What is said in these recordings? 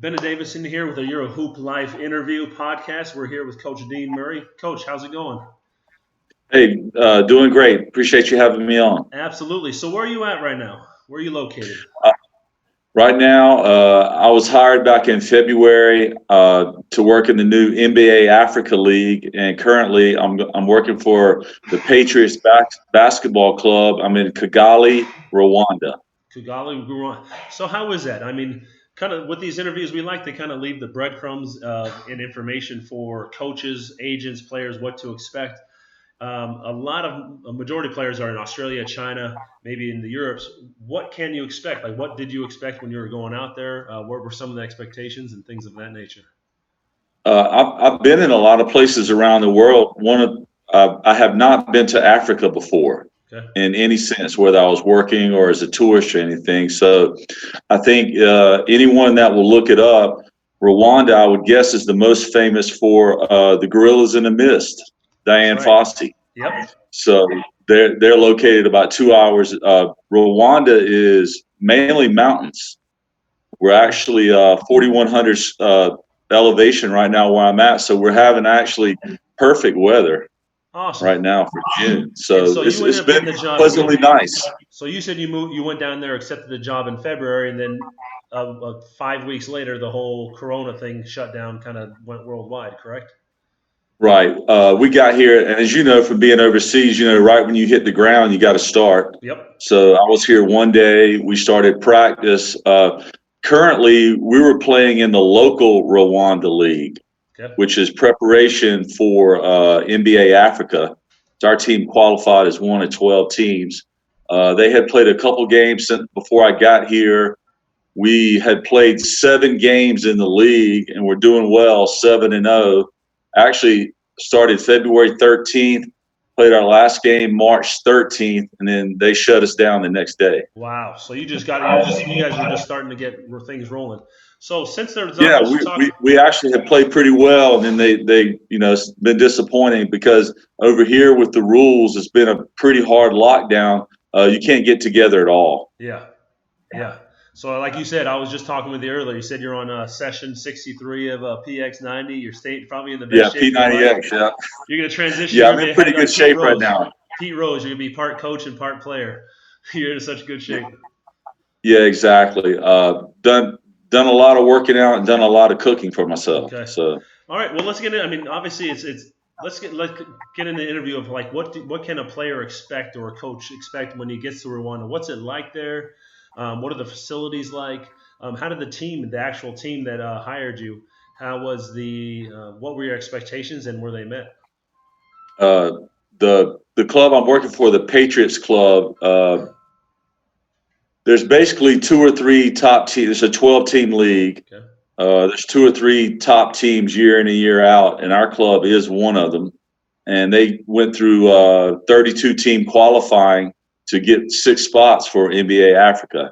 Ben Davison here with a EuroHooplife interview podcast. We're here with Coach Dean Murray. Coach, how's it going? Hey, doing great. Appreciate you having me on. Absolutely. So where are you at right now? Where are you located? Right now, I was hired back in February to work in the new NBA Africa League, and currently I'm working for the Patriots basketball club. I'm in Kigali, Rwanda. Kigali, Rwanda. So how is that? I mean, kind of with these interviews, we like to kind of leave the breadcrumbs and information for coaches, agents, players, what to expect. A majority of players are in Australia, China, maybe in the Europes. What can you expect? Like, what did you expect when you were going out there? What were some of the expectations and things of that nature? I've been in a lot of places around the world. I have not been to Africa before Okay. in any sense, whether I was working or as a tourist or anything. So I think anyone that will look it up, Rwanda, I would guess, is the most famous for the gorillas in the mist, That's Diane right. Fossey. Yep. So they're located about 2 hours. Rwanda is mainly mountains. We're actually 4,100 elevation right now where I'm at, so we're having actually perfect weather Awesome. right now for June. And So so it's you ended it's up getting been the job. pleasantly nice. So you said you went down there, accepted the job in February, and then 5 weeks later, the whole Corona thing shut down, kind of went worldwide. Correct? Right. We got here, and as you know from being overseas, right when you hit the ground, you got to start. Yep. So I was here one day. We started practice. Currently, we were playing in the local Rwanda League, Okay. which is preparation for NBA Africa. So our team qualified as one of 12 teams. They had played a couple games before I got here. We had played 7 games in the league, and we're doing well, 7-0. Actually, started February 13th, played our last game March 13th, and then they shut us down the next day. Wow. So you guys were just starting to get things rolling. So since there's not Yeah, much we, talk. we, we actually have played pretty well, and then they it's been disappointing because over here with the rules, it's been a pretty hard lockdown. You can't get together at all. Yeah. Yeah. So, like you said, I was just talking with you earlier. You said you're on session 63 of PX90. You're probably in the best Yeah, shape of your life. P90X. Yeah, You're going to transition. yeah, You're I'm going in to be pretty good like Pete shape right Rose. now. Pete Rose, you're going to be part coach and part player. You're in such good shape. Yeah, exactly. Done a lot of working out and done a lot of cooking for myself. Okay. So All right. Well, let's get in. I mean, obviously, it's let's get in the interview of like what can a player expect or a coach expect when he gets to Rwanda? What's it like there? What are the facilities like? How did the actual team that hired you, how was what were your expectations and were they met? uh, the club I'm working for, the Patriots club, there's basically 2 or 3 top teams. It's a 12-team league. Okay. There's 2 or 3 top teams year in and year out, and our club is one of them. And they went through 32-team qualifying to get 6 spots for NBA Africa.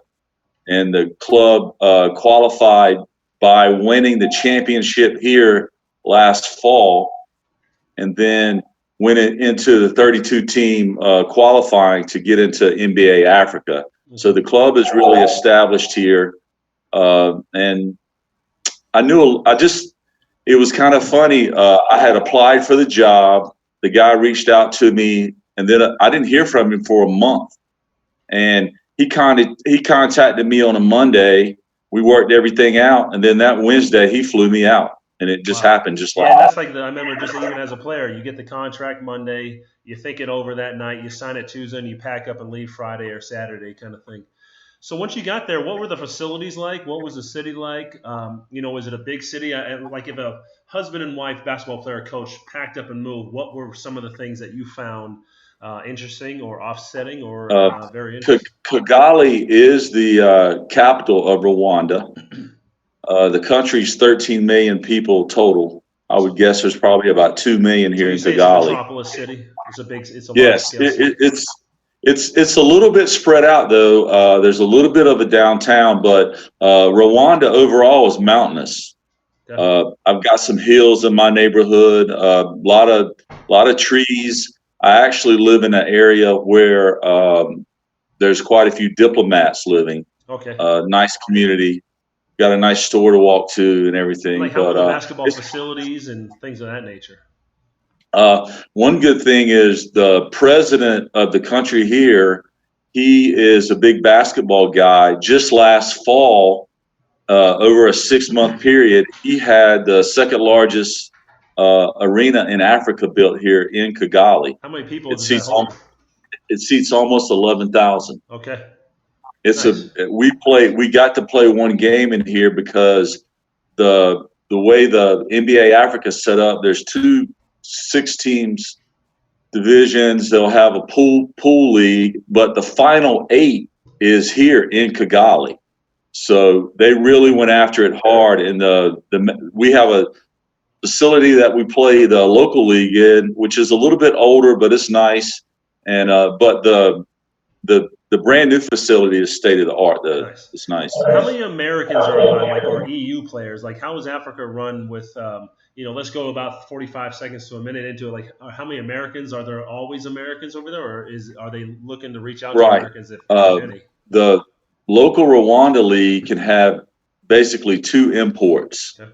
And the club qualified by winning the championship here last fall, and then went into the 32-team qualifying to get into NBA Africa. So Okay. the club is really established here, and it was kind of funny. I had applied for the job. The guy reached out to me, and then I didn't hear from him for a month. And he contacted me on a Monday. We worked everything out, and then that Wednesday he flew me out, and it just Wow. happened just like Yeah, and that's like I remember just even as a player, you get the contract Monday, you think it over that night, you sign it Tuesday, and you pack up and leave Friday or Saturday, kind of thing. So once you got there, what were the facilities like? What was the city like? Was it a big city? Like if a husband and wife basketball player coach packed up and moved, what were some of the things that you found interesting or offsetting or uh, very interesting? Kigali is the capital of Rwanda. The country's 13 million people total. I would guess there's probably about 2 million So here you in say it's a Kigali. metropolis city? It's a large Yes, scale city. it's a little bit spread out though. There's a little bit of a downtown, but Rwanda overall is mountainous. Okay. I've got some hills in my neighborhood. A lot of trees. I actually live in an area where there's quite a few diplomats living. Okay. Nice community. got a nice store to walk to and And everything. like, how are But the basketball it's facilities and things of that nature? one good thing is the president of the country here. He is a big basketball guy. Just last fall, over a 6 month period, he had the second largest arena in Africa built here in Kigali. How many people It does that seats hold? it seats almost 11,000. Okay, It's a nice. we got to play one game in here because the way the NBA Africa is set up, there's two 6 teams divisions. They'll have a pool league, but the final 8 is here in Kigali. So they really went after it hard. And we have a facility that we play the local league in, which is a little bit older, but it's nice. And but the brand new facility is state of the art. Nice. It's nice. How many Americans are allowed, like, or EU players? Like, how is Africa run with, let's go about 45 seconds to a minute into it. Like, how many Americans? Are there always Americans over there, or are they looking to reach out to Right. Americans if any? The local Rwanda league can have basically 2 imports, Okay.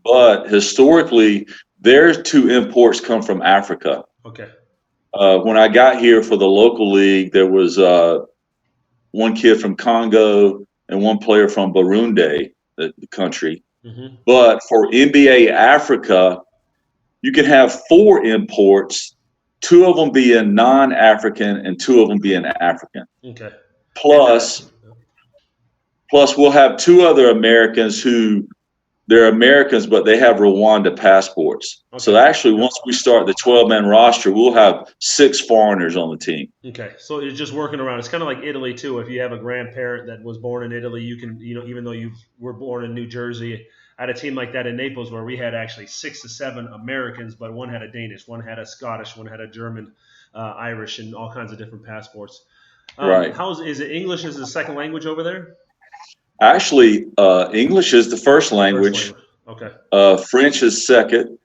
but historically, their 2 imports come from Africa. Okay. When I got here for the local league, there was one kid from Congo and one player from Burundi, the country. Mm-hmm. But for NBA Africa, you can have 4 imports, 2 of them being non-African and 2 of them being African. Okay. And Plus, we'll have 2 other Americans who they're Americans, but they have Rwanda passports. So okay. actually, once we start the 12-man roster, we'll have 6 foreigners on the team. Okay, so it's just working around. It's kind of like Italy too. If you have a grandparent that was born in Italy, you can, even though you were born in New Jersey, I had a team like that in Naples where we had actually 6 to 7 Americans, but one had a Danish, one had a Scottish, one had a German, Irish, and all kinds of different passports. Right. Is it English as a second language over there? Actually, English is the first First language. language. Okay. French is second.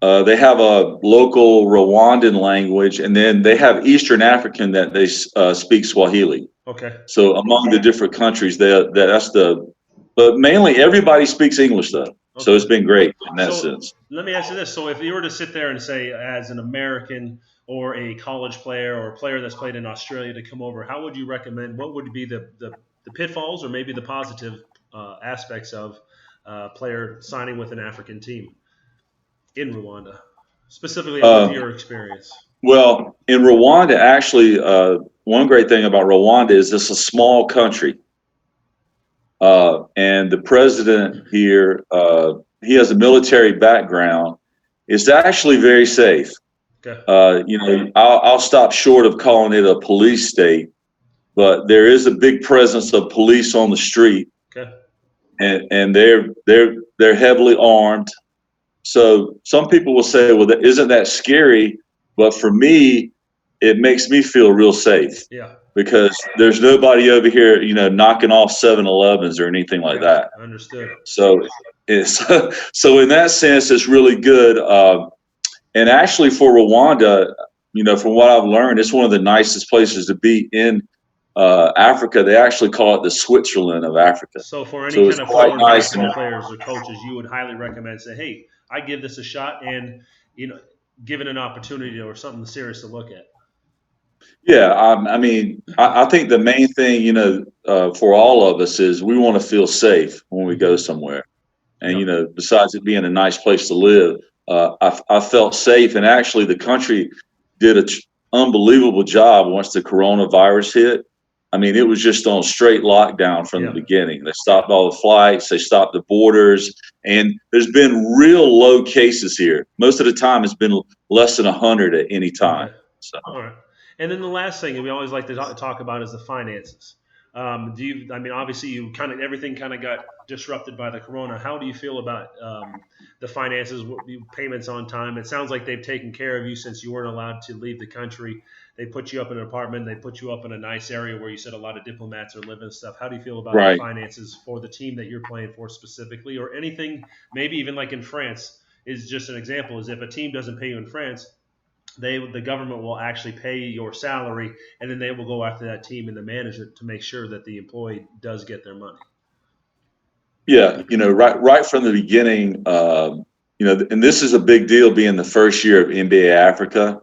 They have a local Rwandan language, and then they have Eastern African that they speak Swahili. Okay. So among the different countries, but mainly everybody speaks English though. So it's Okay. been great in that So sense. let me ask you this: so if you were to sit there and say, as an American or a college player or a player that's played in Australia to come over, how would you recommend? What would be the pitfalls or maybe the positive aspects of player signing with an African team in Rwanda, specifically with Uh, your experience? well, in Rwanda, actually, one great thing about Rwanda is it's a small country. And the president here, he has a military background. It's actually very safe. Okay. I'll stop short of calling it a police state, but there is a big presence of police on the street, Okay. and they're heavily armed. So some people will say, "Well, isn't that scary?" But for me, it makes me feel real safe Yeah. because there's nobody over here, knocking off 7-Elevens or anything like Gotcha. that. Understood. So it's so in that sense, it's really good. And actually, for Rwanda, from what I've learned, it's one of the nicest places to be in Africa. They actually call it the Switzerland of Africa. So for any So it's kind of quite former nice. basketball players or coaches, you would highly recommend say, "Hey, I give this a shot," and you know, give it an opportunity or something serious to look at. Yeah, I mean, I think the main thing, for all of us is we want to feel safe when we go Mm-hmm. somewhere. And, Yep. besides it being a nice place to live, I felt safe. And actually, the country did an unbelievable job once the coronavirus hit. I mean, it was just on straight lockdown from the Yeah. beginning. They stopped all the flights, they stopped the borders, and there's been real low cases here. Most of the time, it's been less than 100 at any time. Okay. So. All right. And then the last thing we always like to talk about is the finances. Do you? I mean, obviously, you kind of everything kind of got disrupted by the corona. How do you feel about the finances, payments on time? It sounds like they've taken care of you since you weren't allowed to leave the country. They put you up in an apartment. They put you up in a nice area where you said a lot of diplomats are living and stuff. How do you feel about the Right. finances for the team that you're playing for specifically, or anything? Maybe even like in France is just an example. Is if a team doesn't pay you in France, the government will actually pay your salary, and then they will go after that team and the manager to make sure that the employee does get their money. Yeah, right from the beginning, and this is a big deal being the first year of NBA Africa.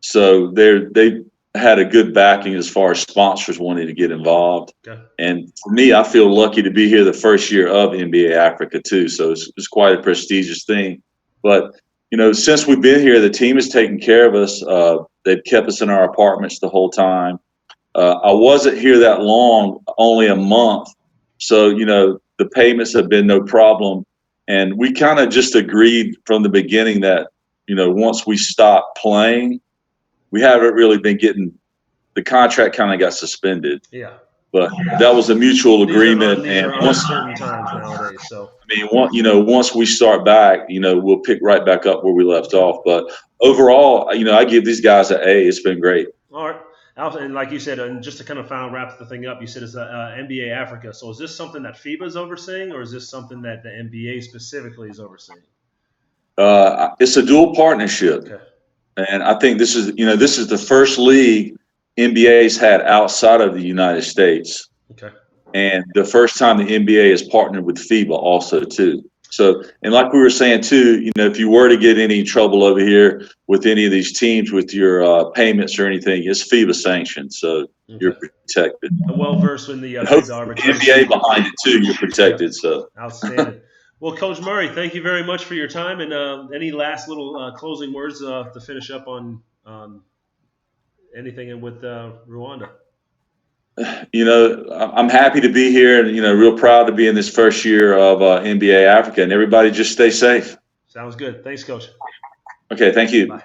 So they had a good backing as far as sponsors wanting to get involved. Okay. And for me, I feel lucky to be here the first year of NBA Africa too. So it's quite a prestigious thing. But since we've been here, the team has taken care of us. They've kept us in our apartments the whole time. I wasn't here that long, only a month. So the payments have been no problem. And we kind of just agreed from the beginning that once we stop playing, we haven't really been getting the contract kind of got suspended. Yeah. But that was a mutual agreement. These And are uncertain times nowadays. So once we start back, we'll pick right back up where we left off. But overall, I give these guys an A. It's been great. all right. And like you said, and just to kind of final wrap the thing up, you said it's NBA Africa. So is this something that FIBA is overseeing, or is this something that the NBA specifically is overseeing? It's a dual partnership. Okay. And I think this is the first league NBA's had outside of the United States. Okay. And the first time the NBA has partnered with FIBA also too. So, and like we were saying too, if you were to get any trouble over here with any of these teams with your payments or anything, it's FIBA sanctioned, so you're protected. I'm well versed in the FIBA arbitration. NBA behind it too, you're protected. Yeah. So outstanding. Well, Coach Murray, thank you very much for your time. And any last little closing words to finish up on anything with Rwanda? I'm happy to be here and, real proud to be in this first year of NBA Africa. And everybody just stay safe. Sounds good. Thanks, Coach. Okay, thank you. Bye.